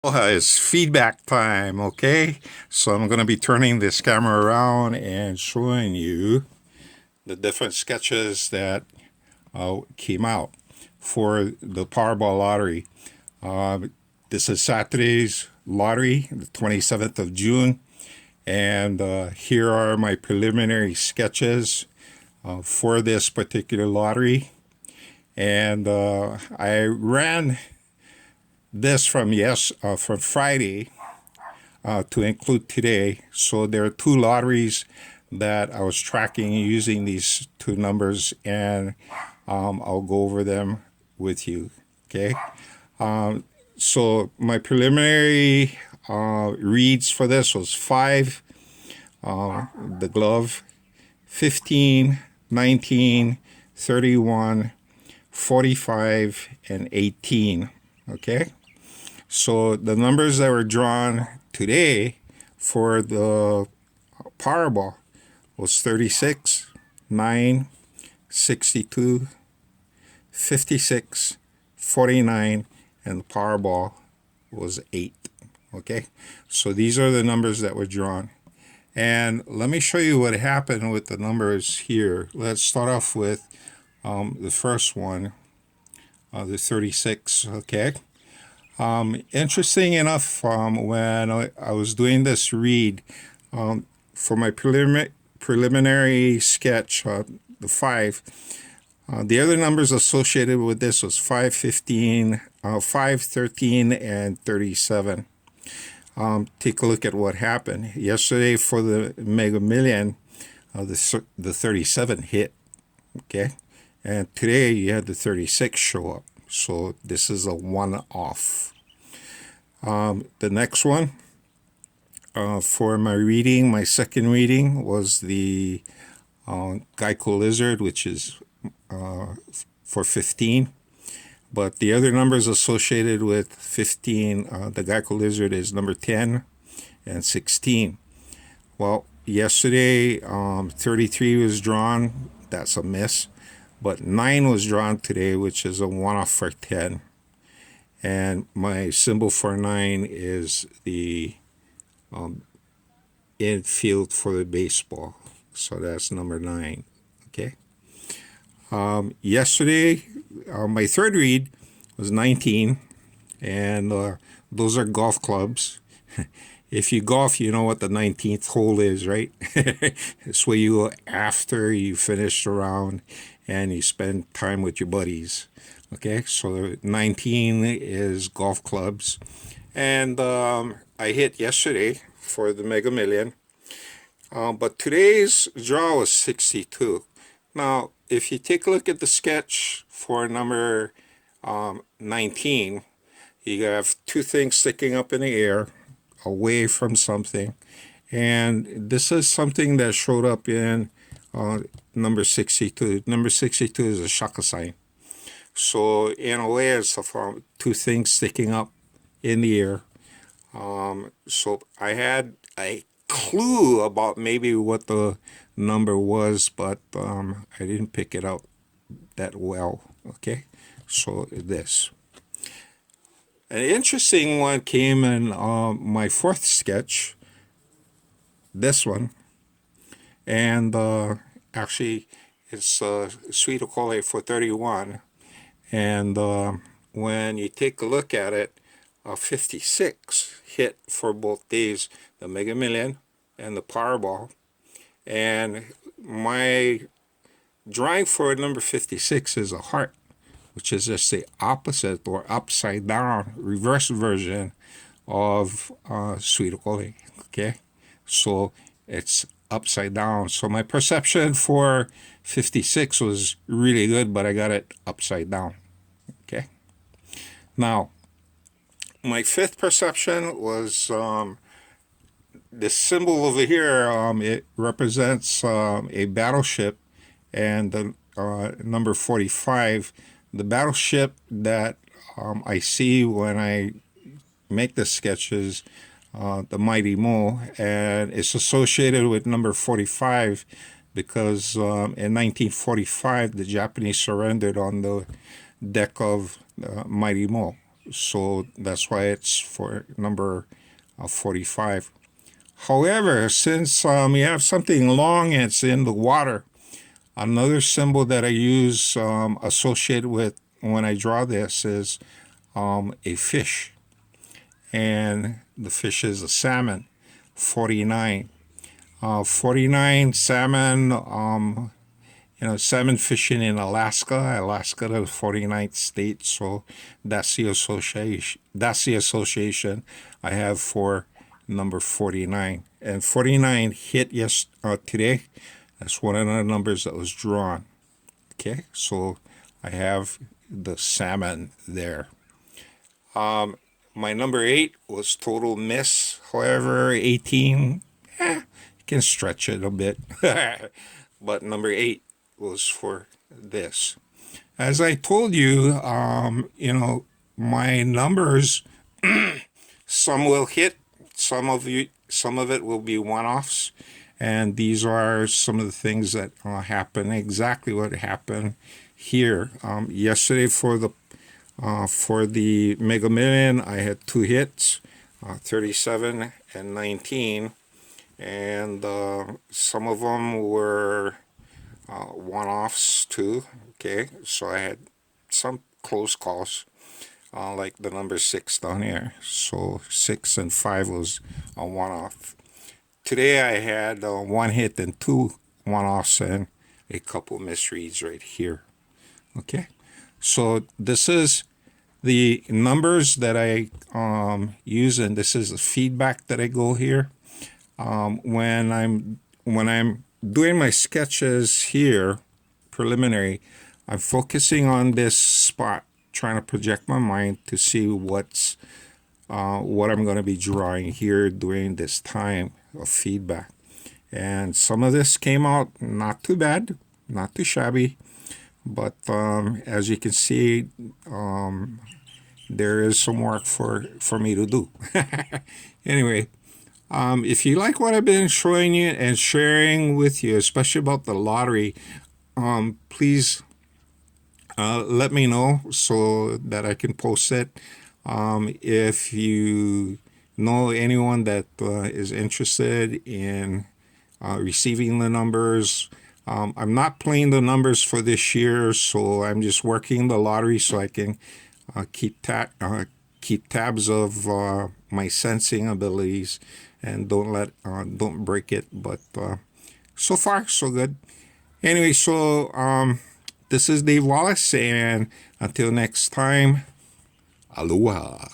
It's feedback time, okay? So I'm going to be turning this camera around and showing you the different sketches that came out for the Powerball lottery. Uh, this is Saturday's lottery, the 27th of June, and here are my preliminary sketches for this particular lottery. And I ran this from Friday to include today. So there are two lotteries that I was tracking using these two numbers, and I'll go over them with you. Okay. So my preliminary reads for this was 5, the glove, 15, 19, 31, 45, and 18. Okay. So the numbers that were drawn today for the Powerball was 36, 9, 62, 56, 49, and the Powerball was 8. Okay, so these are the numbers that were drawn. And let me show you what happened with the numbers here. Let's start off with the first one, the 36. Okay. Interesting enough, when I was doing this read for my preliminary sketch, the 5, the other numbers associated with this was 5, 15, 5, 13, and 37. Take a look at what happened. Yesterday for the Mega Million, the 37 hit, okay? And today you had the 36 show up. So this is a one-off. The next one for my reading, my second reading was the Geico Lizard, which is for 15. But the other numbers associated with 15, the Geico Lizard, is number 10 and 16. Well, yesterday 33 was drawn. That's a miss. But 9 was drawn today, which is a one-off for 10. And my symbol for 9 is the infield for the baseball. So that's number 9. Okay. Yesterday, my third read was 19. And those are golf clubs. If you golf, you know what the 19th hole is, right? It's where you go after you finish the round and you spend time with your buddies. Okay, so 19 is golf clubs. And I hit yesterday for the Mega Million. But today's draw was 62. Now, if you take a look at the sketch for number 19, you have two things sticking up in the air away from something. And this is something that showed up in number 62. Number 62 is a shaka sign. So in a way, it's two things sticking up in the air. So I had a clue about maybe what the number was, but I didn't pick it out that well. Okay, so this. An interesting one came in my fourth sketch, this one, and actually it's Sweet Okole for 31. And when you take a look at it, 56 hit for both days, the Mega Million and the Powerball. And my drawing for number 56 is a heart, which is just the opposite or upside down, reverse version of Sweet Okole. Okay, so it's upside down. So my perception for 56 was really good, but I got it upside down. Okay. Now, my fifth perception was this symbol over here. It represents a battleship, and the number 45, the battleship that I see when I make the sketches, the Mighty Mo, and it's associated with number 45 because in 1945 the Japanese surrendered on the deck of Mighty Mo. So that's why it's for number 45. However, since you have something long and it's in the water, another symbol that I use associated with when I draw this is a fish. And the fish is a salmon, 49. 49 salmon, salmon fishing in Alaska. Alaska, the 49th state. So that's the association. That's the association I have for number 49. And 49 hit today. That's one of the numbers that was drawn. Okay, so I have the salmon there. My number 8 was total miss. However, 18, you can stretch it a bit. But number 8 was for this. As I told you, my numbers, some will hit, some of it will be one-offs, and these are some of the things that happen. Exactly what happened here yesterday for the Mega Million. I had 2 hits, 37 and 19, and some of them were one-offs too. Okay, so I had some close calls, like the number 6 down here. So 6 and 5 was a one-off. Today I had 1 hit and 2 one-offs and a couple misreads right here. Okay, so this is the numbers that I use, and this is the feedback that I go here. When I'm doing my sketches here, preliminary, I'm focusing on this spot, trying to project my mind to see what I'm going to be drawing here during this time of feedback. And some of this came out not too bad, not too shabby, but as you can see, there is some work for me to do. Anyway, if you like what I've been showing you and sharing with you, especially about the lottery, please let me know so that I can post it. If you know anyone that is interested in receiving the numbers, I'm not playing the numbers for this year, so I'm just working the lottery so I can keep tabs of my sensing abilities and don't break it. But so far so good. Anyway, so this is Dave Wallace, and until next time, aloha.